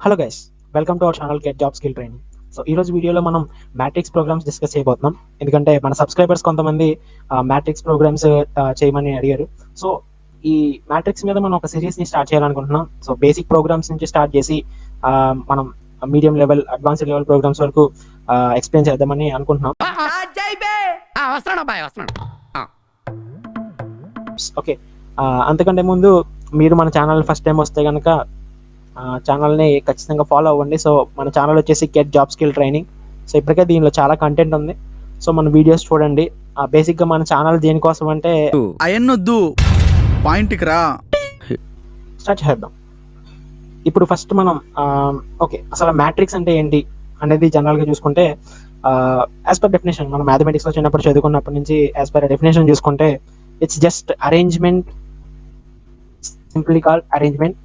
Hello guys, welcome to our channel get job skill training. So ఈరోజు వీడియోలో మనం matrix programmes discuss చేయబోతున్నాం. ఎందుకంటే మన సబ్స్క్రైబర్స్ కొంతమంది మ్యాట్రిక్స్ ప్రోగ్రామ్స్ చేయమని అడిగారు. సో ఈ మ్యాట్రిక్స్ మీద మనం ఒక సిరీస్ని స్టార్ట్ చేయాలనుకుంటున్నాం. సో బేసిక్ ప్రోగ్రామ్స్ నుంచి స్టార్ట్ చేసి మనం medium level, advanced level programs వరకు ఎక్స్ప్లెయిన్ చేద్దామని అనుకుంటున్నాం. ఓకే, అంతకంటే ముందు మీరు మన ఛానల్ ఫస్ట్ టైం వస్తే కనుక ఛానల్ని ఖచ్చితంగా ఫాలో అవ్వండి. సో మన ఛానల్ వచ్చేసి get job skill training. So ఇప్పటికే దీనిలో చాలా కంటెంట్ ఉంది. సో మన వీడియోస్ చూడండి. బేసిక్గా మన ఛానల్ దేనికోసం అంటే అయన్నొద్దు, పాయింట్కి రా. స్టార్ట్ చేద్దాం. ఇప్పుడు ఫస్ట్ మనం ఓకే, అసలు మ్యాట్రిక్స్ అంటే ఏంటి అనేది జనరల్గా చూసుకుంటే యాజ్ పర్ డెఫినేషన్ మనం మ్యాథమెటిక్స్లో చిన్నప్పుడు చదువుకున్నప్పటి నుంచి యాజ్ పర్ డెఫినేషన్ చూసుకుంటే it's just arrangement, simply called arrangement.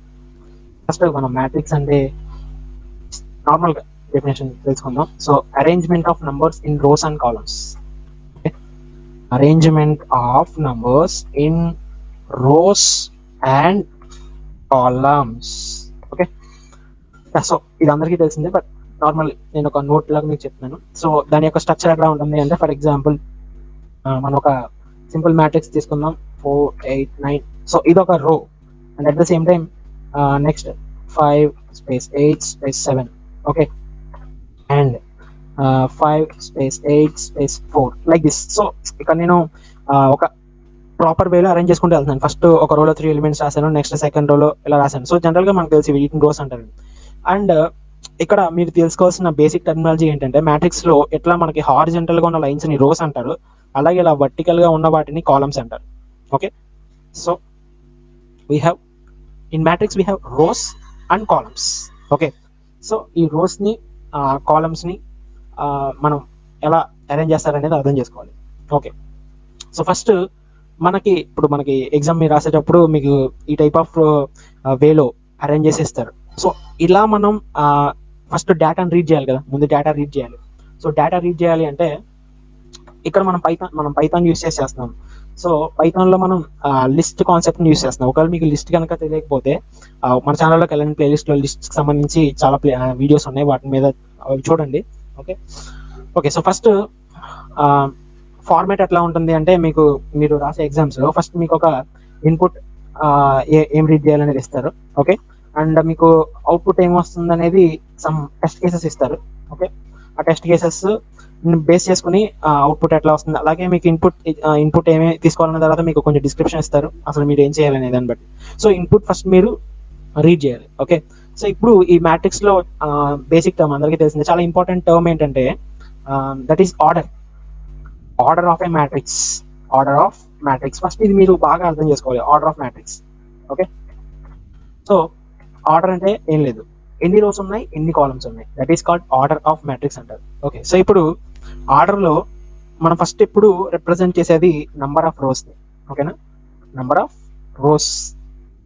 First మనం మ్యాట్రిక్స్ అంటే నార్మల్గా డెఫినేషన్ తెలుసుకుందాం. So arrangement of numbers in rows and columns. Arrangement of numbers in rows and columns. Okay, so ఇది అందరికీ తెలిసిందే, బట్ నార్మల్ నేను ఒక నోట్ లాగా మీకు చెప్తున్నాను. సో దాని యొక్క స్ట్రక్చర్ ఎట్లా ఉంటుంది అంటే, ఫర్ ఎగ్జాంపుల్ మనం ఒక సింపుల్ మ్యాట్రిక్స్ తీసుకుందాం, 4, 8, 9. సో ఇది ఒక రో, and at the same time next 5 space 8 space 7. Okay, and 5 space 8 space 4 like this. So ఇక్కడ నేను ఒక ప్రాపర్ వేలో అరేంజ్ చేసుకుంటూ వెళ్తున్నాను. ఫస్ట్ ఒక రోలో 3 ఎలిమెంట్స్ రాశాను, నెక్స్ట్ సెకండ్ రోలో ఇలా రాశాను. సో జనరల్గా మనకు తెలిసి వీటిని రోస్ అంటారు. అండ్ ఇక్కడ మీరు తెలుసుకోవాల్సిన బేసిక్ టెక్నాలజీ ఏంటంటే, మ్యాట్రిక్స్లో ఎట్లా మనకి హారిజెంటల్గా ఉన్న లైన్స్ని రోస్ అంటారు, అలాగే ఇలా వర్టికల్గా ఉన్న వాటిని కాలమ్స్ అంటారు. Okay, so we have in matrix we have rows and columns. okay, so ఈ rows ని columns ని మనం ఎలా అరేంజ్ చేస్తారనేది అర్థం చేసుకోవాలి. ఓకే, సో ఫస్ట్ మనకి ఎగ్జామ్ మీరు రాసేటప్పుడు మీకు ఈ టైప్ ఆఫ్ వేలో అరేంజ్ చేసి ఇస్తారు. సో ఇలా మనం ఫస్ట్ డేటాను రీడ్ చేయాలి కదా, ముందు డేటా రీడ్ చేయాలి. సో డేటా రీడ్ చేయాలి అంటే ఇక్కడ మనం పైథాన్ యూస్ చేస్తున్నాం. సో పైథాన్లో మనం లిస్ట్ కాన్సెప్ట్ని యూస్ చేస్తున్నాం. ఒకవేళ మీకు లిస్ట్ కనుక తెలియకపోతే మన ఛానల్లోకి వెళ్ళండి, ప్లేలిస్ట్లో లిస్ట్కి సంబంధించి చాలా వీడియోస్ ఉన్నాయి, వాటి మీద చూడండి. Okay okay, so first format ఎట్లా ఉంటుంది అంటే, మీరు రాసే ఎగ్జామ్స్లో ఫస్ట్ మీకు ఒక ఇన్పుట్ ఏం రీడ్ చేయాలనేది ఇస్తారు. ఓకే, అండ్ మీకు అవుట్పుట్ ఏమొస్తుంది అనేది సమ్ టెస్ట్ కేసెస్ ఇస్తారు. ఓకే, ఆ టెస్ట్ కేసెస్ బేస్ చేసుకుని అవుట్పుట్ ఎట్లా వస్తుంది, అలాగే మీకు ఇన్పుట్ ఏమి తీసుకోవాలన్న తర్వాత మీకు కొంచెం డిస్క్రిప్షన్ ఇస్తారు, అసలు మీరు ఏం చేయాలనే దాన్ని బట్టి. సో ఇన్పుట్ ఫస్ట్ మీరు రీడ్ చేయాలి. ఓకే, సో ఇప్పుడు ఈ మ్యాట్రిక్స్లో బేసిక్ టర్మ్ అందరికీ తెలిసింది, చాలా ఇంపార్టెంట్ టర్మ్ ఏంటంటే that is order of A matrix. Order of matrix first ఇది మీరు బాగా అర్థం చేసుకోవాలి, order of matrix. Okay, so order అంటే ఏం లేదు, ఎన్ని రోస్ ఉన్నాయి, ఎన్ని కాలమ్స్ ఉన్నాయి, that is called order of matrix అంటారు. ఓకే, సో ఇప్పుడు ఆర్డర్లో మనం ఫస్ట్ ఎప్పుడు రిప్రజెంట్ చేసేది నంబర్ ఆఫ్ రోస్. ఓకేనా, నంబర్ ఆఫ్ రోస్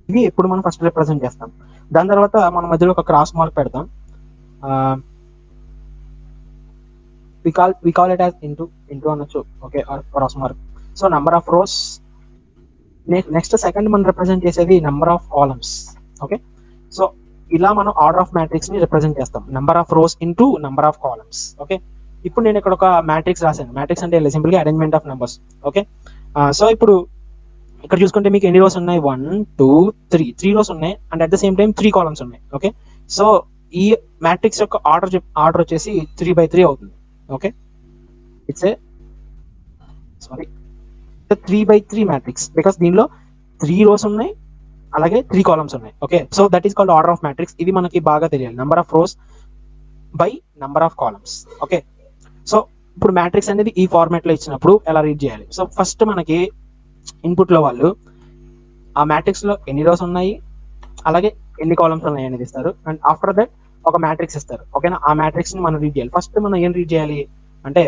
ఇది ఎప్పుడు మనం ఫస్ట్ రిప్రజెంట్ చేస్తాం. దాని తర్వాత మన మధ్యలో ఒక క్రాస్ మార్క్ పెడతాం. we call it as into అనొచ్చు. Okay, cross mark. So number of rose. Next second మనం రిప్రజెంట్ చేసేది number of columns. Okay, so ఇలా మనం ఆర్డర్ ఆఫ్ మ్యాట్రిక్స్ ని రిప్రజెంట్ చేస్తాం, number of rose into number of columns. Okay, ఇప్పుడు నేను ఇక్కడ ఒక మ్యాట్రిక్స్ రాశాను. మ్యాట్రిక్స్ అంటే సింపుల్గా arrangement of numbers. Okay, so ఇప్పుడు ఇక్కడ చూసుకుంటే మీకు ఎన్ని రోస్ ఉన్నాయి, 1 2 3 రోస్ ఉన్నాయి, and at the same time 3 columns ఉన్నాయి. ఓకే, సో ఈ మ్యాట్రిక్స్ యొక్క ఆర్డర్ వచ్చేసి 3/3 అవుతుంది. Okay, it's a 3/3 matrix, because దీనిలో 3 రోస్ ఉన్నాయి, అలాగే 3 కాలమ్స్ ఉన్నాయి. Okay, so that is called order of matrix. ఇది మనకి బాగా తెలియాలి, number of rose by number of columns. Okay, so ఇప్పుడు మ్యాట్రిక్స్ అనేది ఈ ఫార్మాట్ లో ఇచ్చినప్పుడు ఎలా రీడ్ చేయాలి. సో ఫస్ట్ మనకి ఇన్పుట్ లో వాళ్ళు ఆ మ్యాట్రిక్స్ లో ఎన్ని రోస్ ఉన్నాయి, అలాగే ఎన్ని కాలమ్స్ ఉన్నాయి అనేది ఇస్తారు, అండ్ ఆఫ్టర్ దట్ ఒక మ్యాట్రిక్స్ ఇస్తారు. ఓకేనా, ఆ మ్యాట్రిక్స్ ని మనం రీడ్ చేయాలి. ఫస్ట్ మనం ఏం రీడ్ చేయాలి అంటే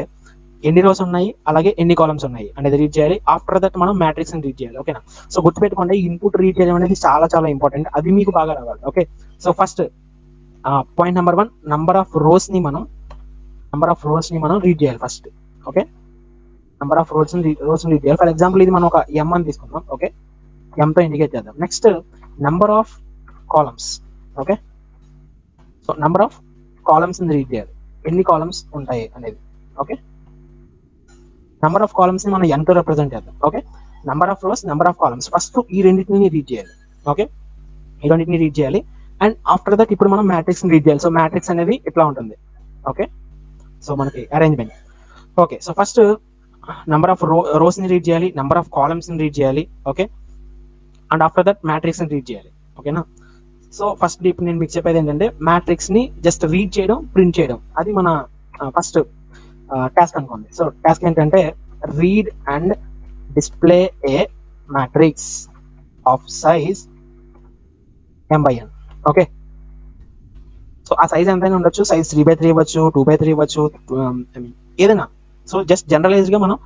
ఎన్ని రోస్ ఉన్నాయి, అలాగే ఎన్ని కాలమ్స్ ఉన్నాయి అనేది రీడ్ చేయాలి. ఆఫ్టర్ దట్ మనం మ్యాట్రిక్స్ ని రీడ్ చేయాలి. ఓకేనా, సో గుర్తుపెట్టుకోండి, ఇన్పుట్ రీడ్ చేయడం అనేది చాలా చాలా ఇంపార్టెంట్, అది మీకు బాగా రావాలి. Okay, so first point number 1, number of rose ని మనం రీడ్ చేయాలి first. Okay, number of rose ని రీడ్ చేయాలి. ఫర్ ఎగ్జాంపుల్ ఇది మనం ఒక ఎం అని తీసుకుందాం. ఓకే, ఎంతో ఇండికేట్ చేద్దాం. Next number of columns. Okay, so number of columns read చేయాలి, ఎన్ని కాలమ్స్ ఉంటాయి అనేది. ఓకే, నెంబర్ ఆఫ్ కాలమ్స్ ని మనం n తో రిప్రజెంట్ చేద్దాం. Okay, number of rose, number of columns, first ఈ రెండింటిని రీడ్ చేయాలి. ఓకే, ఈ రెండింటిని రీడ్ చేయాలి. అండ్ ఆఫ్టర్ దట్ ఇప్పుడు మనం మ్యాట్రిక్స్ రీడ్ చేయాలి. సో మ్యాట్రిక్స్ అనేది ఇట్లా ఉంటుంది. ఓకే, సో మనకి arrangement. Okay, so first number of rose ని రీడ్ చేయాలి, నెంబర్ ఆఫ్ కాలమ్స్ ని రీడ్ చేయాలి. Okay, and after that matrix ని రీడ్ చేయాలి. ఓకేనా. సో ఫస్ట్ ఇప్పుడు నేను మీకు చెప్పేది ఏంటంటే మ్యాట్రిక్స్ ని జస్ట్ రీడ్ చేయడం, ప్రింట్ చేయడం, అది మన ఫస్ట్ టాస్క్ అనుకోండి. సో టాస్క్ ఏంటంటే read and display A matrix of size m/n. Okay, so ఆ సైజ్ ఎంతైనా ఉండొచ్చు, సైజ్ 3x3 ఇవ్వచ్చు, 2x3 ఇవ్వచ్చు, ఏదైనా. సో జస్ట్ జనరలైజ్ గా మనం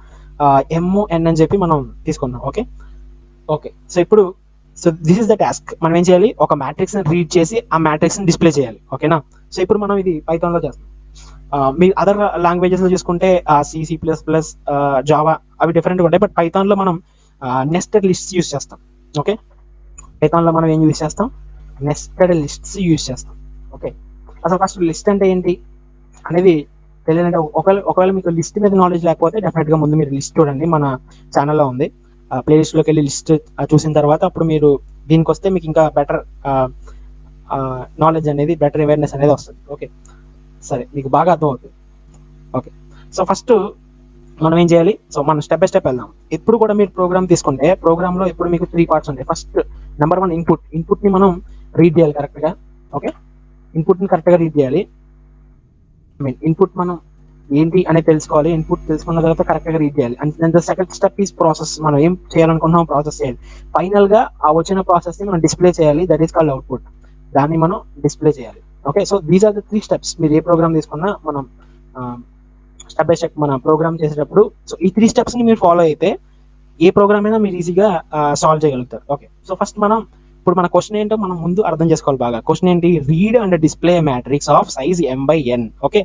MN అని చెప్పి మనం తీసుకున్నాం. ఓకే, ఓకే, సో ఇప్పుడు so this is the task. మనం ఏం చేయాలి, ఒక మ్యాట్రిక్స్ ని రీడ్ చేసి ఆ మ్యాట్రిక్స్ ని డిస్ప్లే చేయాలి. ఓకేనా. సో ఇప్పుడు మనం ఇది పైథాన్ లో చేస్తాం. మీ అదర్ లాంగ్వేజెస్ లో చూసుకుంటే C++, జావా అవి డిఫరెంట్గా ఉంటాయి. బట్ పైథాన్ లో మనం నెస్టెడ్ లిస్ట్స్ యూస్ చేస్తాం. ఓకే, పైథాన్ లో మనం ఏం యూస్ చేస్తాం, నెస్టెడ్ లిస్ట్స్ యూస్ చేస్తాం. ఓకే, అసలు ఫస్ట్ లిస్ట్ అంటే ఏంటి అనేది తెలియాలంటే ఒకవేళ మీకు లిస్ట్ మీద నాలెడ్జ్ లేకపోతే డెఫినెట్ గా ముందు మీరు లిస్ట్ చూడండి, మన ఛానల్లో ఉంది. ప్లేలిస్ట్ లోకి వెళ్ళి లిస్ట్ చూసిన తర్వాత అప్పుడు మీరు దీనికి వస్తే మీకు ఇంకా బెటర్ నాలెడ్జ్ అనేది, బెటర్ అవేర్నెస్ అనేది వస్తుంది. ఓకే, సరే, మీకు బాగా అర్థం అవుతుంది. ఓకే, సో ఫస్ట్ మనం ఏం చేయాలి, సో మనం స్టెప్ బై స్టెప్ వెళ్దాం. ఎప్పుడు కూడా మీరు ప్రోగ్రామ్ తీసుకుంటే ప్రోగ్రామ్ లో ఎప్పుడు మీకు 3 పార్ట్స్ ఉంటాయి. ఫస్ట్ నెంబర్ 1 ఇన్పుట్ ని మనం రీడ్ చేయాలి కరెక్ట్ గా. ఓకే, ఇన్పుట్ ని కరెక్ట్ గా రీడ్ చేయాలి. ఇన్పుట్ మనం ఏంటి అనేది తెలుసుకోవాలి. ఇన్పుట్ తెలుసుకున్న తర్వాత కరెక్ట్ గా రీడ్ చేయాలి. And the second step is process. మనం ఏం చేయాలనుకున్నాం ప్రాసెస్ చేయాలి. ఫైనల్ గా ఆ వచ్చిన ప్రాసెస్ ని మనం డిస్ప్లే చేయాలి. That is called output. దాన్ని మనం డిస్ప్లే చేయాలి. Okay, so these are the 3 steps. మీరు ఏ ప్రోగ్రామ్ తీసుకున్నా మనం స్టెప్ బై స్టెప్ మన ప్రోగ్రామ్ చేసేటప్పుడు సో ఈ 3 స్టెప్స్ ని మీరు ఫాలో అయితే ఏ ప్రోగ్రామ్ అయినా మీరు ఈజీగా సాల్వ్ చేయగలుగుతారు. ఓకే, సో ఫస్ట్ మనం ఇప్పుడు మన క్వశ్చన్ ఏంటో మనం ముందు అర్థం చేసుకోవాలి బాగా. క్వశ్చన్ ఏంటి, read and display matrix of size m/n. Okay,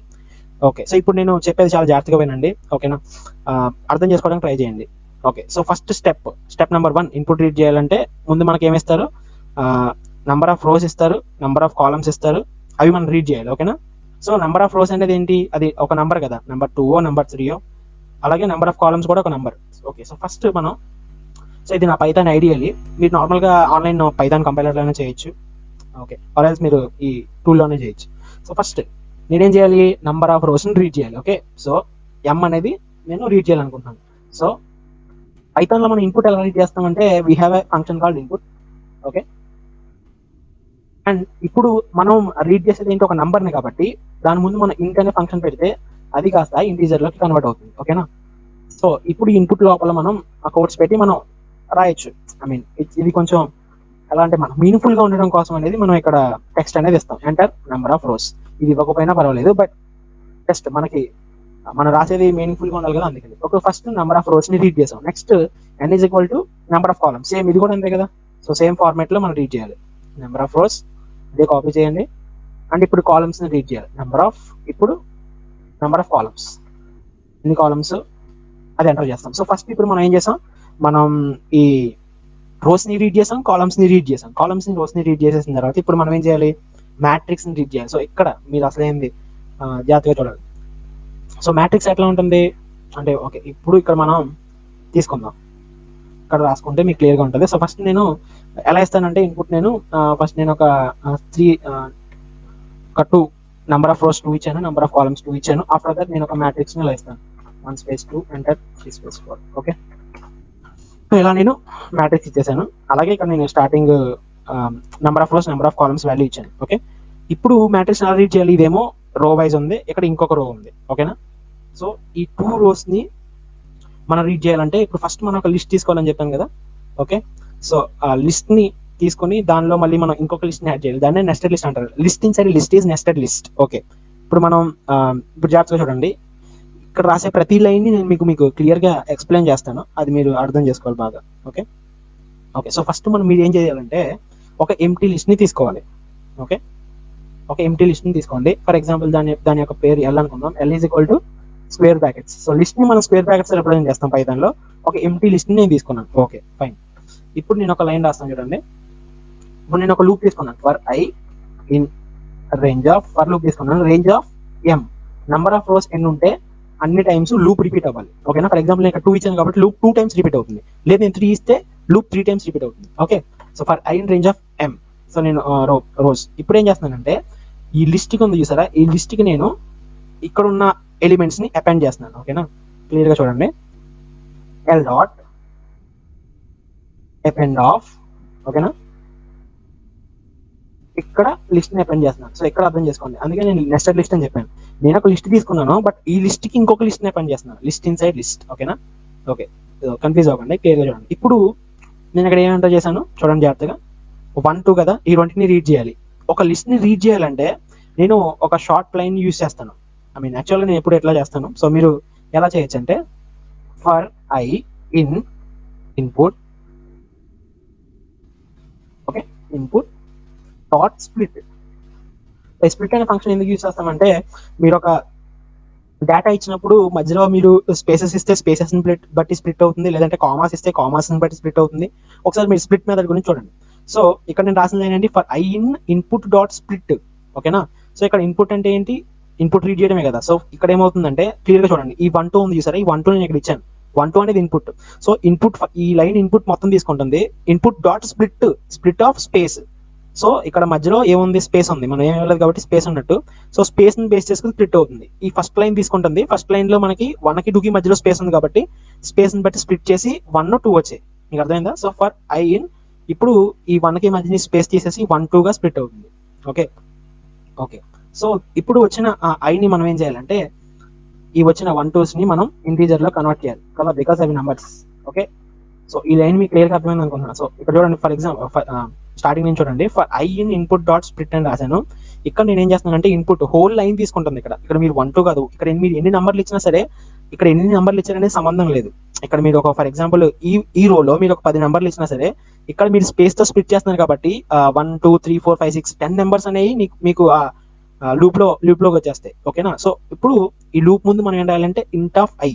okay, so ఇప్పుడు నేను చెప్పేది చాలా జాగ్రత్తగా వినండి. ఓకేనా, అర్థం చేసుకోవడానికి ట్రై చేయండి. Okay, so first step number 1 input read చేయాలంటే ముందు మనకి ఏమి ఇస్తారు, నంబర్ ఆఫ్ రోస్ ఇస్తారు, నంబర్ ఆఫ్ కాలమ్స్ ఇస్తారు, అవి మనం రీడ్ చేయాలి. ఓకేనా. సో నంబర్ ఆఫ్ రోస్ అనేది ఏంటి, అది ఒక నంబర్ కదా, నెంబర్ 2 నెంబర్ 3, అలాగే నెంబర్ ఆఫ్ కాలమ్స్ కూడా ఒక నంబర్. ఓకే, సో ఫస్ట్ మనం సో ఇది నా పైథాన్ ఐడియల్లీ మీరు నార్మల్గా ఆన్లైన్ పైథాన్ కంపైలర్లోనే చేయొచ్చు. ఓకే, ఆర్ఎల్స్ మీరు ఈ టూల్లోనే చేయొచ్చు. సో ఫస్ట్ నేనేం చేయాలి, నంబర్ ఆఫ్ రోస్ని రీడ్ చేయాలి. ఓకే, సో m అనేది నేను రీడ్ చేయాలనుకుంటున్నాను. సో పైథాన్లో మనం ఇన్పుట్ ఎలా రీడ్ చేస్తామంటే we have a function called input. Okay, and ఇప్పుడు మనం రీడ్ చేసేది ఏంటి, ఒక నంబర్ని కాబట్టి దాని ముందు మనం ఇంట్ అనే ఫంక్షన్ పెడితే అది కాస్త ఇంటీజర్లోకి కన్వర్ట్ అవుతుంది. ఓకేనా. సో ఇప్పుడు ఇన్పుట్ లోపల మనం ఆ కోడ్స్ పెట్టి మనం రాయొచ్చు. ఇది కొంచెం ఎలా అంటే మనం మీనింగ్ఫుల్ గా ఉండడం కోసం అనేది మనం ఇక్కడ టెక్స్ట్ అనేది ఇస్తాం. Enter number of rose. ఇది ఇవ్వకపోయినా పర్వాలేదు, బట్ జస్ట్ మనకి మనం రాసేది మీనింగ్ఫుల్ గా ఉండాలి కదా, అందుకని. Okay, first number of rose ని రీడ్ చేసాం. Next n is equal to number of columns. Same ఇది కూడా అంతే కదా. సో సేమ్ ఫార్మాట్ లో మనం రీడ్ చేయాలి. నెంబర్ ఆఫ్ రోస్ ఇదే కాపీ చేయండి. అండ్ ఇప్పుడు కాలమ్స్ ని రీడ్ చేయాలి. ఇప్పుడు నెంబర్ ఆఫ్ కాలమ్స్, ఎన్ని కాలమ్స్ అది ఎంటర్ చేస్తాం. సో ఫస్ట్ ఇప్పుడు మనం ఏం చేసాం, మనం ఈ రోస్ ని రీడ్ చేసాం, కాలమ్స్ ని రీడ్ చేసాం. కాలమ్స్ ని రోస్ ని రీడ్ చేసేసిన తర్వాత ఇప్పుడు మనం ఏం చేయాలి, మ్యాట్రిక్స్ ని రీడ్ చేయాలి. సో ఇక్కడ మీరు అసలు ఏంది జాగ్రత్తగా చూడాలి. సో మ్యాట్రిక్స్ ఎట్లా ఉంటుంది అంటే, ఓకే ఇప్పుడు ఇక్కడ మనం తీసుకుందాం, ఇక్కడ రాసుకుంటే మీకు క్లియర్గా ఉంటుంది. సో ఫస్ట్ నేను ఎలా ఇస్తానంటే ఇన్పుట్ నేను ఫస్ట్ నేను ఒక 2 నెంబర్ ఆఫ్ రోస్ 2 ఇచ్చాను, నెంబర్ ఆఫ్ కాలమ్స్ 2 ఇచ్చాను. ఆఫ్టర్ దట్ నేను ఒక మ్యాట్రిక్స్ ని ఇలా ఇస్తాను, 1 space 2 enter 3 space 4. Okay, so ఇలా నేను మ్యాట్రిక్స్ ఇచ్చేసాను. అలాగే ఇక్కడ నేను starting number of rose, number of columns value ఇచ్చాను. ఓకే, ఇప్పుడు మ్యాట్రిక్స్ ఎలా రీడ్ చేయాలి, ఇదేమో రో వైజ్ ఉంది, ఇక్కడ ఇంకొక రో ఉంది. ఓకేనా. సో ఈ 2 రోస్ ని మనం రీడ్ చేయాలంటే ఇప్పుడు ఫస్ట్ మనం ఒక లిస్ట్ తీసుకోవాలని చెప్పాను కదా. ఓకే, సో ఆ లిస్ట్ ని తీసుకొని దానిలో మళ్ళీ మనం ఇంకొక లిస్ట్ ని యాడ్ చేయాలి. దాన్ని నెస్టెడ్ లిస్ట్ అంటారు. List in side list is nested list. Okay, ఇప్పుడు మనం ఇప్పుడు జాగ్రత్తగా చూడండి, ఇక్కడ రాసే ప్రతి లైన్ ని నేను మీకు క్లియర్ గా ఎక్స్ప్లెయిన్ చేస్తాను, అది మీరు అర్థం చేసుకోవాలి బాగా. ఓకే, ఓకే, సో ఫస్ట్ మనం మీరు ఏం చేయాలంటే ఒక ఎంప్టీ లిస్ట్ ని తీసుకోవాలి. ఓకే, ఒక ఎంప్టీ లిస్ట్ ని తీసుకోండి. ఫర్ ఎగ్జాంపుల్ దాని యొక్క పేరు ఎల్ అనుకుందాం. L is equal to square brackets. So list ని మనం స్క్వేర్ బ్రాకెట్స్ రిప్రజెంట్ చేస్తాం పైథాన్ లో. ఒక ఎంప్టీ లిస్ట్ ని నేను తీసుకున్నాను. Okay fine. ఇప్పుడు నేను ఒక లైన్ రాస్తాను చూడండి. ఇప్పుడు నేను ఒక లూప్ తీసుకున్నాను, for I in range of for loop తీసుకున్నాను, range of M, number of rows ఎన్ని ఉంటే అన్ని టైమ్స్ లూప్ రిపీట్ అవ్వాలి. ఓకేనా, ఫర్ ఎగ్జాంపుల్ నేను 2 ఇచ్చాను కాబట్టి లూప్ 2 టైమ్స్ రిపీట్ అవుతుంది. లేదు నేను 3 ఇస్తే లూప్ 3 టైమ్స్ రిపీట్ అవుతుంది. Okay, so for I in range of M, so నేను రోస్ ఇప్పుడు ఏం చేస్తున్నానంటే ఈ లిస్ట్ కి ఉంది చూసారా, ఈ లిస్ట్ కి నేను ఇక్కడ ఉన్న ఎలిమెంట్స్ ని అపెండ్ చేస్తున్నాను. ఓకేనా, క్లియర్ గా చూడండి, ఎల్ డాట్ అపెండ్ ఆఫ్, ఓకేనా, ఇక్కడ లిస్ట్ ని అపెండ్ చేస్తున్నాను. సో ఇక్కడ అర్థం చేసుకోండి, అందుకే నేను నెస్టెడ్ లిస్ట్ అని చెప్పాను. నేను ఒక లిస్ట్ తీసుకున్నాను, బట్ ఈ లిస్ట్ కి ఇంకొక లిస్ట్ ని అపెండ్ చేస్తున్నాను, లిస్ట్ ఇన్సైడ్ లిస్ట్. ఓకేనా, ఓకే, కన్ఫ్యూజ్ అవ్వకండి, క్లియర్ గా చూడండి. ఇప్పుడు నేను ఇక్కడ ఏమంటా చేశాను చూడండి జాగ్రత్తగా, 1 2 కదా, ఈ రెండింటిని రీడ్ చేయాలి. ఒక లిస్ట్ ని రీడ్ చేయాలంటే నేను ఒక షార్ట్ లైన్ యూజ్ చేస్తాను. ఐ మీన్ యాక్చువల్గా నేను ఎప్పుడు ఎట్లా చేస్తాను, సో మీరు ఎలా చేయొచ్చు అంటే for I in input, okay, input dot split. Split అనే ఫంక్షన్ ఎందుకు యూజ్ చేస్తామంటే మీరు ఒక డేటా ఇచ్చినప్పుడు మధ్యలో మీరు స్పేసెస్ ఇస్తే స్పేసెస్ బట్టి స్ప్లిట్ అవుతుంది, లేదంటే కామాస్ ఇస్తే కామాస్ బట్టి స్ప్లిట్ అవుతుంది. ఒకసారి మీరు స్ప్లిట్ మెథడ్ గురించి చూడండి. సో ఇక్కడ నేను రాసింది ఏంటంటే for I in input dot split. ఓకేనా, సో ఇక్కడ ఇన్పుట్ అంటే ఏంటి, ఇన్పుట్ రీడ్ చేయడమే కదా. సో ఇక్కడ ఏమవుతుందంటే క్లియర్ గా చూడండి, ఈ 1 2 ఉంది చూసారా, ఈ 1 2 నేను ఇక్కడ ఇచ్చాను. 1 2 అనేది ఇన్పుట్. సో ఇన్పుట్, ఈ లైన్ ఇన్పుట్ మొత్తం తీసుకుంటుంది, input dot split, split of space. So ఇక్కడ మధ్యలో ఏముంది, స్పేస్ ఉంది, మనం ఏం వెళ్ళదు కాబట్టి స్పేస్ ఉన్నట్టు. సో స్పేస్ ని బేస్ చేసుకుని స్ప్లిట్ అవుతుంది. ఈ ఫస్ట్ లైన్ తీసుకుంటుంది, ఫస్ట్ లైన్ లో మనకి 1 కి 2 కి మధ్యలో స్పేస్ ఉంది కాబట్టి స్పేస్ ని బట్టి స్ప్లిట్ చేసి 1 2 వచ్చాయి. మీకు అర్థమైందా? సో ఫర్ ఐ ఇన్, ఇప్పుడు ఈ 1 కి మధ్యని స్పేస్ తీసేసి 1 2 గా స్ప్లిట్ అవుతుంది. ఓకే ఓకే, సో ఇప్పుడు వచ్చిన ఐని మనం ఏం చేయాలంటే ఈ వచ్చిన 1 2s ని మనం ఇంటీజర్ లో కన్వర్ట్ చేయాలి కదా, బికాస్ అవి నంబర్స్. ఓకే, సో ఈ లైన్ మీకు క్లియర్ గా అర్థమైంది అనుకుంటున్నాను. సో ఇక్కడ చూడండి, ఫర్ ఎగ్జాంపుల్ స్టార్టింగ్ నుంచి చూడండి, for I in input dot split అని రాశాను. ఇక్కడ నేను ఏం చేస్తున్నానంటే ఇన్పుట్ హోల్ లైన్ తీసుకుంటుంది. ఇక్కడ మీరు 1 2 కాదు, ఇక్కడ మీరు ఎన్ని నంబర్లు ఇచ్చినా సరే, ఇక్కడ ఎన్ని నంబర్లు ఇచ్చారనేది సంబంధం లేదు. ఇక్కడ మీరు ఒక ఫర్ ఎగ్జాంపుల్ ఈ రోలో మీరు ఒక 10 నంబర్లు ఇచ్చినా సరే, ఇక్కడ మీరు స్పేస్ తో స్ప్లిట్ చేస్తున్నారు కాబట్టి 1 2 3 4 5 6 10 నెంబర్స్ అనేవి మీకు లూప్ లోకి వచ్చేస్తాయి. ఓకేనా, సో ఇప్పుడు ఈ లూప్ ముందు మనం ఏం రాయాలంటే ఇంట్ ఆఫ్ ఐ.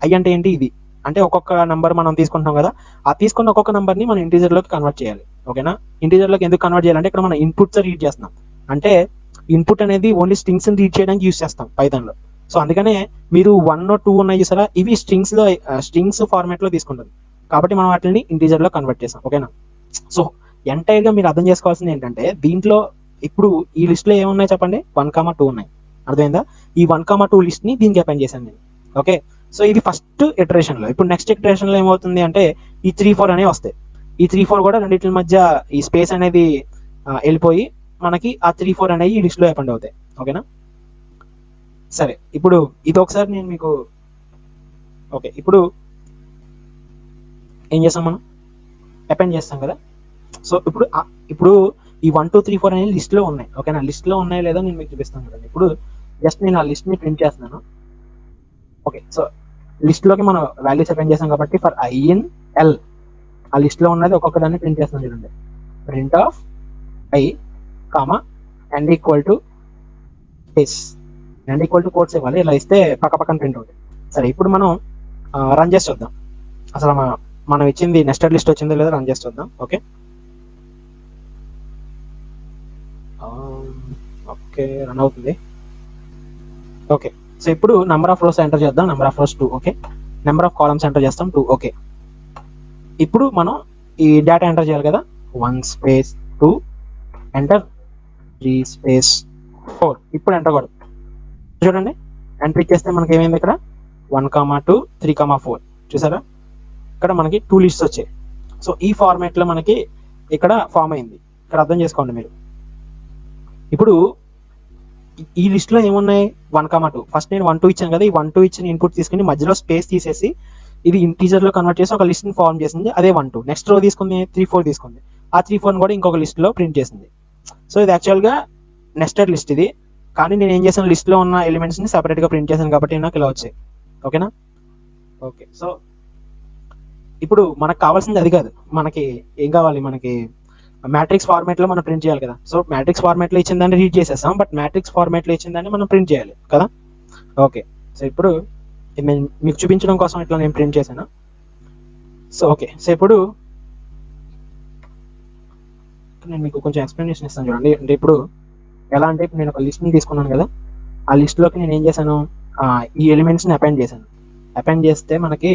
ఐ అంటే ఏంటి, ఇది అంటే ఒక్కొక్క నంబర్ మనం తీసుకుంటాం కదా, ఆ తీసుకున్న ఒక్కొక్క నంబర్ ని మనం ఇంటీజర్ లోకి కన్వర్ట్ చేయాలి. ఓకేనా, ఇంటీజర్ లోకి ఎందుకు కన్వర్ట్ చేయాలంటే ఇక్కడ మనం ఇన్పుట్స్ రీడ్ చేస్తున్నాం, అంటే ఇన్పుట్ అనేది ఓన్లీ స్ట్రింగ్స్ ని రీడ్ చేయడానికి యూజ్ చేస్తాం పైథాన్ లో. సో అందుకనే మీరు 1 2 ఉన్నాయి చూసారా, ఇవి స్ట్రింగ్స్ ఫార్మాట్ లో తీసుకుంటుంది కాబట్టి మనం వాటిని ఇంటీజర్ లో కన్వర్ట్ చేస్తాం. ఓకేనా, సో ఎంటైర్ గా మీరు అర్థం చేసుకోవాల్సింది ఏంటంటే దీంట్లో ఇప్పుడు ఈ లిస్ట్ లో ఏమున్నాయి చెప్పండి, 1 2 ఉన్నాయి. అర్థమైందా? ఈ 1 2 లిస్ట్ ని దీనికి అపెండ్ చేశాను నేను. ఓకే, సో ఇది ఫస్ట్ ఇటరేషన్ లో. ఇప్పుడు నెక్స్ట్ ఇటరేషన్ లో ఏమవుతుంది అంటే ఈ 3 4 అనేవి వస్తాయి. ఈ 3 4 కూడా రెండింటి మధ్య ఈ స్పేస్ అనేది వెళ్ళిపోయి మనకి ఆ 3 4 అనేవి ఈ లిస్ట్ లో అపెండ్ అవుతాయి. ఓకేనా, సరే ఇప్పుడు ఇది ఒకసారి నేను మీకు, ఓకే ఇప్పుడు ఏం చేస్తాం, మనం అపెండ్ చేస్తాం కదా. సో ఇప్పుడు ఈ 1 2 3 4 అనేవి లిస్ట్ లో ఉన్నాయి. ఓకేనా, లిస్ట్ లో ఉన్నాయో లేదో నేను మీకు చూపిస్తాను కదా. ఇప్పుడు జస్ట్ నేను ఆ లిస్ట్ ని ప్రింట్ చేస్తున్నాను. ఓకే, సో లిస్ట్ లోకి మనం వాల్యూస్ అపెండ్ చేసాం కాబట్టి ఫర్ ఐ ఇన్ ఎల్, ఆ లిస్ట్ లో ఉన్నది ఒక్కొక్క దాన్ని ప్రింట్ చేస్తున్నాను చూడండి. Print of I comma end equal to space, end equal to quotes ఇవ్వాలి, ఇలా ఇస్తే పక్క పక్కన ప్రింట్ అవుతుంది. సరే ఇప్పుడు మనం రన్ చేసి చూద్దాం అసలు మనం ఇచ్చింది నెస్టెడ్ లిస్ట్ వచ్చిందో లేదో రన్ చేసి చూద్దాం. ఓకే ఓకే, రన్ అవుతుంది. ఓకే, సో ఇప్పుడు నెంబర్ ఆఫ్ రోస్ ఎంటర్ చేద్దాం, number of rose 2. Okay, number of columns enter చేస్తాం 2. ఓకే, ఇప్పుడు మనం ఈ డేటా ఎంటర్ చేయాలి కదా, 1 స్పేస్ 2 ఎంటర్, 3 స్పేస్ 4. ఇప్పుడు ఎంటర్ కూడా చూడండి, ఎంట్రీ చేస్తే మనకి ఏమైంది, ఇక్కడ 1 2 3 4 చూసారా, ఇక్కడ మనకి 2 లిస్ట్స్ వచ్చాయి. సో ఈ ఫార్మాట్ లో మనకి ఇక్కడ ఫామ్ అయింది. ఇక్కడ అర్థం చేసుకోండి మీరు. ఇప్పుడు ఈ లిస్ట్ లో ఏమున్నాయి, 1 2. ఫస్ట్ నేను 1 2 ఇచ్చాను కదా, ఈ 1 2 ఇచ్చిన ఇన్పుట్ తీసుకుని మధ్యలో స్పేస్ తీసేసి ఇది ఇంటీజర్ లో కన్వర్ట్ చేసి ఒక లిస్ట్ ని ఫార్మ్ చేసింది, అదే 1 2. నెక్స్ట్ రో తీసుకుంది 3 4 తీసుకుంది, ఆ 3 4 కూడా ఇంకొక లిస్ట్ లో ప్రింట్ చేసింది. సో ఇది యాక్చువల్ గా నెస్టెడ్ లిస్ట్ ఇది, కానీ నేను ఏం చేశాను, లిస్ట్ లో ఉన్న ఎలిమెంట్స్ ని సెపరేట్ గా ప్రింట్ చేశాను కాబట్టి నాకు ఇలా వచ్చాయి. ఓకేనా, ఓకే, సో ఇప్పుడు మనకు కావాల్సింది అది కాదు, మనకి ఏం కావాలి, మనకి మ్యాట్రిక్స్ ఫార్మాట్ లో మనం ప్రింట్ చేయాలి కదా. సో మ్యాట్రిక్స్ ఫార్మాట్ లో ఇచ్చిందాన్ని రీడ్ చేసేస్తాం, బట్ మ్యాట్రిక్స్ ఫార్మాట్ లో ఇచ్చిందాన్ని మనం ప్రింట్ చేయాలి కదా. ఓకే, సో ఇప్పుడు మీకు చూపించడం కోసం ఇట్లా నేను ప్రింట్ చేశాను. సో ఓకే, సో ఇప్పుడు నేను మీకు కొంచెం ఎక్స్ప్లెనేషన్ ఇస్తాను చూడండి. అంటే ఇప్పుడు ఎలా అంటే ఇప్పుడు నేను ఒక లిస్ట్ని తీసుకున్నాను కదా, ఆ లిస్ట్లోకి నేను ఏం చేశాను, ఈ ఎలిమెంట్స్ని అపెండ్ చేశాను. అపెండ్ చేస్తే మనకి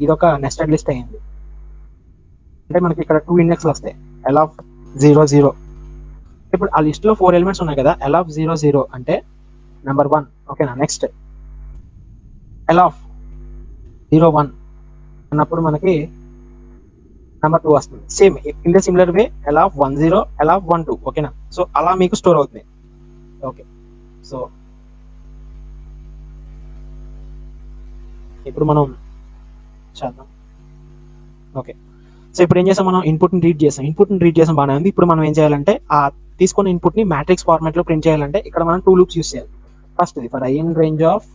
ఇదొక నెస్టెడ్ లిస్ట్ అయ్యింది. అంటే మనకి ఇక్కడ 2 ఇండెక్స్లు వస్తాయి, ఎల్ ఆఫ్ 0 0. ఇప్పుడు ఆ లిస్ట్లో 4 ఎలిమెంట్స్ ఉన్నాయి కదా, ఎల్ ఆఫ్ 0 0 అంటే నెంబర్ 1. ఓకేనా. నెక్స్ట్ ఎల్ ఆఫ్ 0 1 అన్నప్పుడు మనకి నెంబర్ 2 వస్తుంది. Same in the similar way L of 1 0, L of 1 2. ఓకేనా. సో అలా మీకు స్టోర్ అవుతుంది. ఓకే. సో ఇప్పుడు మనం చేద్దాం. ఓకే. సో ఇప్పుడు ఏం చేసాం, మనం ఇన్పుట్ని రీడ్ చేసాం బాగానే ఉంది. ఇప్పుడు మనం ఏం చేయాలంటే ఆ తీసుకున్న ఇన్పుట్ని మ్యాట్రిక్స్ ఫార్మాట్లో ప్రింట్ చేయాలంటే ఇక్కడ మనం 2 లూప్స్ యూస్ చేయాలి. ఫస్ట్ ఇది for I in range of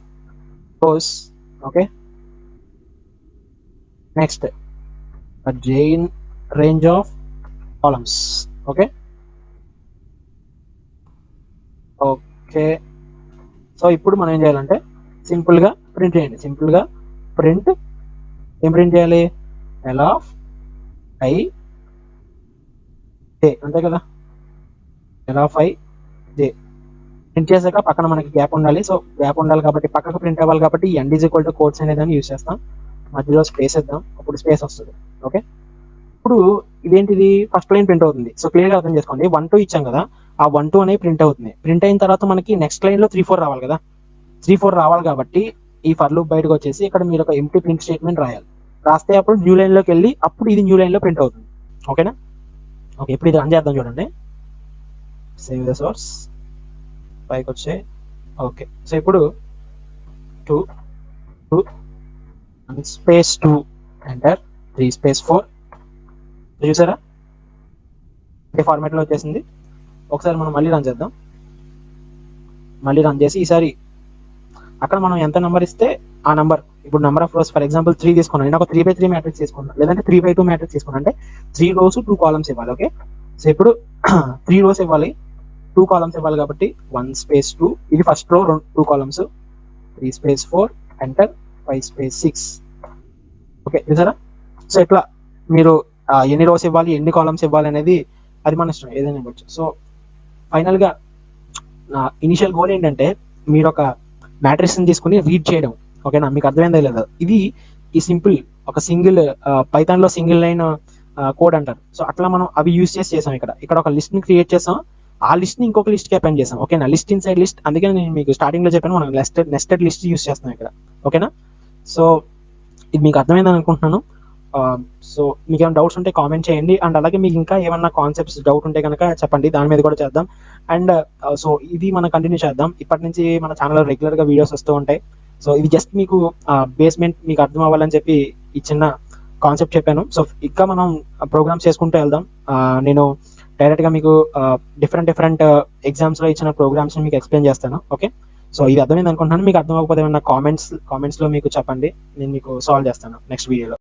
rose. Okay. Next for J in range of columns. Okay. Okay. So ఇప్పుడు మనం ఏం చేయాలంటే సింపుల్గా ప్రింట్ చేయండి. ఏం ప్రింట్ చేయాలి, ఎల్ ఆఫ్ ఐ జే, అంతే కదా. L of I J print చేశాక పక్కన మనకి గ్యాప్ ఉండాలి. సో గ్యాప్ ఉండాలి కాబట్టి పక్కకు ప్రింట్ అవ్వాలి కాబట్టి end is equal to quotes అనేదాన్ని యూజ్ చేస్తాం. మధ్యలో స్పేస్ ఇద్దాం, అప్పుడు స్పేస్ వస్తుంది. ఓకే. ఇప్పుడు ఇదేంటిది, ఫస్ట్ లైన్ ప్రింట్ అవుతుంది. సో క్లియర్గా అర్థం చేసుకోండి, 1 2 ఇచ్చాం కదా, ఆ 1 2 అనేది ప్రింట్ అవుతుంది. ప్రింట్ అయిన తర్వాత మనకి నెక్స్ట్ లైన్లో 3 4 రావాలి కదా. 3 4 రావాలి కాబట్టి ఈ ఫర్ లూప్ బయటకు వచ్చేసి ఇక్కడ మీరు ఒక ఎంప్టీ ప్రింట్ స్టేట్మెంట్ రాయాలి. రాస్తే అప్పుడు న్యూ లైన్లోకి వెళ్ళి అప్పుడు ఇది న్యూ లైన్లో ప్రింట్ అవుతుంది. ఓకేనా. ఓకే. ఇప్పుడు ఇది రన్ చేద్దాం చూడండి. సేవ్ ద సోర్స్, పైకి వచ్చే. ఓకే. సో ఇప్పుడు 2 2 స్పేస్ 2 ఎంటర్ 3 స్పేస్ 4 చూసారా, ఈ ఫార్మాట్లో వచ్చేసింది. ఒకసారి మనం మళ్ళీ రన్ చేద్దాం. మళ్ళీ రన్ చేసి ఈసారి అక్కడ మనం ఎంత నెంబర్ ఇస్తే ఆ నెంబర్, ఇప్పుడు number of rose for example 3 తీసుకున్నాను, నేను ఒక 3/3 మ్యాట్రిక్స్ తీసుకున్నాను, లేదంటే 3/2 మ్యాట్రిక్స్ తీసుకున్నాను అంటే 3 rows 2 columns ఇవ్వాలి. ఓకే. సో ఇప్పుడు 3 rows ఇవ్వాలి, 2 columns ఇవ్వాలి కాబట్టి 1 స్పేస్ 2, ఇది first row 2 columns, 3 space 4 enter 5 space 6. Okay. చూసారా. సో ఇట్లా మీరు ఎన్ని రోస్ ఇవ్వాలి, ఎన్ని కాలమ్స్ ఇవ్వాలి అనేది అది మన ఇష్టం, ఏదైనా ఇవ్వచ్చు. సో ఫైనల్గా నా ఇనిషియల్ గోల్ ఏంటంటే మీరు ఒక మ్యాట్రిక్స్ని తీసుకుని రీడ్ చేయడం. ఓకేనా. మీకు అర్థమైందా లేదా, ఇది ఈ సింపుల్ ఒక సింగిల్ పైథాన్లో సింగిల్ లైన్ కోడ్ అంటారు. సో అట్లా మనం అవి యూస్ చేసాం. ఇక్కడ ఒక లిస్ట్ని క్రియేట్ చేసాం, ఆ లిస్ట్ని ఇంకొక లిస్ట్కి అపెండ్ చేసాం. ఓకేనా. లిస్ట్ ఇన్ సైడ్ లిస్ట్, అందుకే నేను మీకు స్టార్టింగ్లో చెప్పాను మనం నెస్టెడ్ లిస్ట్ యూస్ చేస్తున్నాం ఇక్కడ. ఓకేనా. సో ఇది మీకు అర్థమైందని అనుకుంటున్నాను. సో మీకు ఏమైనా డౌట్స్ ఉంటే కామెంట్ చేయండి. అండ్ అలాగే మీకు ఇంకా ఏమన్నా కాన్సెప్ట్స్ డౌట్ ఉంటే కనుక చెప్పండి, దాని మీద కూడా చేద్దాం. అండ్ సో ఇది మనం కంటిన్యూ చేద్దాం. ఇప్పటి నుంచి మన ఛానల్లో రెగ్యులర్గా వీడియోస్ వస్తూ ఉంటాయి. సో ఇది జస్ట్ మీకు బేస్మెంట్ మీకు అర్థం అవ్వాలని చెప్పి ఈ చిన్న కాన్సెప్ట్ చెప్పాను. సో ఇంకా మనం ప్రోగ్రామ్స్ చేసుకుంటూ వెళ్దాం. నేను డైరెక్ట్గా మీకు డిఫరెంట్ ఎగ్జామ్స్లో ఇచ్చిన ప్రోగ్రామ్స్ని మీకు ఎక్స్ప్లెయిన్ చేస్తాను. ఓకే. సో ఇది అర్థమైంది అనుకుంటున్నాను. మీకు అర్థం అవ్వకపోతే ఏమన్నా కామెంట్స్లో మీకు చెప్పండి, నేను మీకు సాల్వ్ చేస్తాను నెక్స్ట్ వీడియోలో.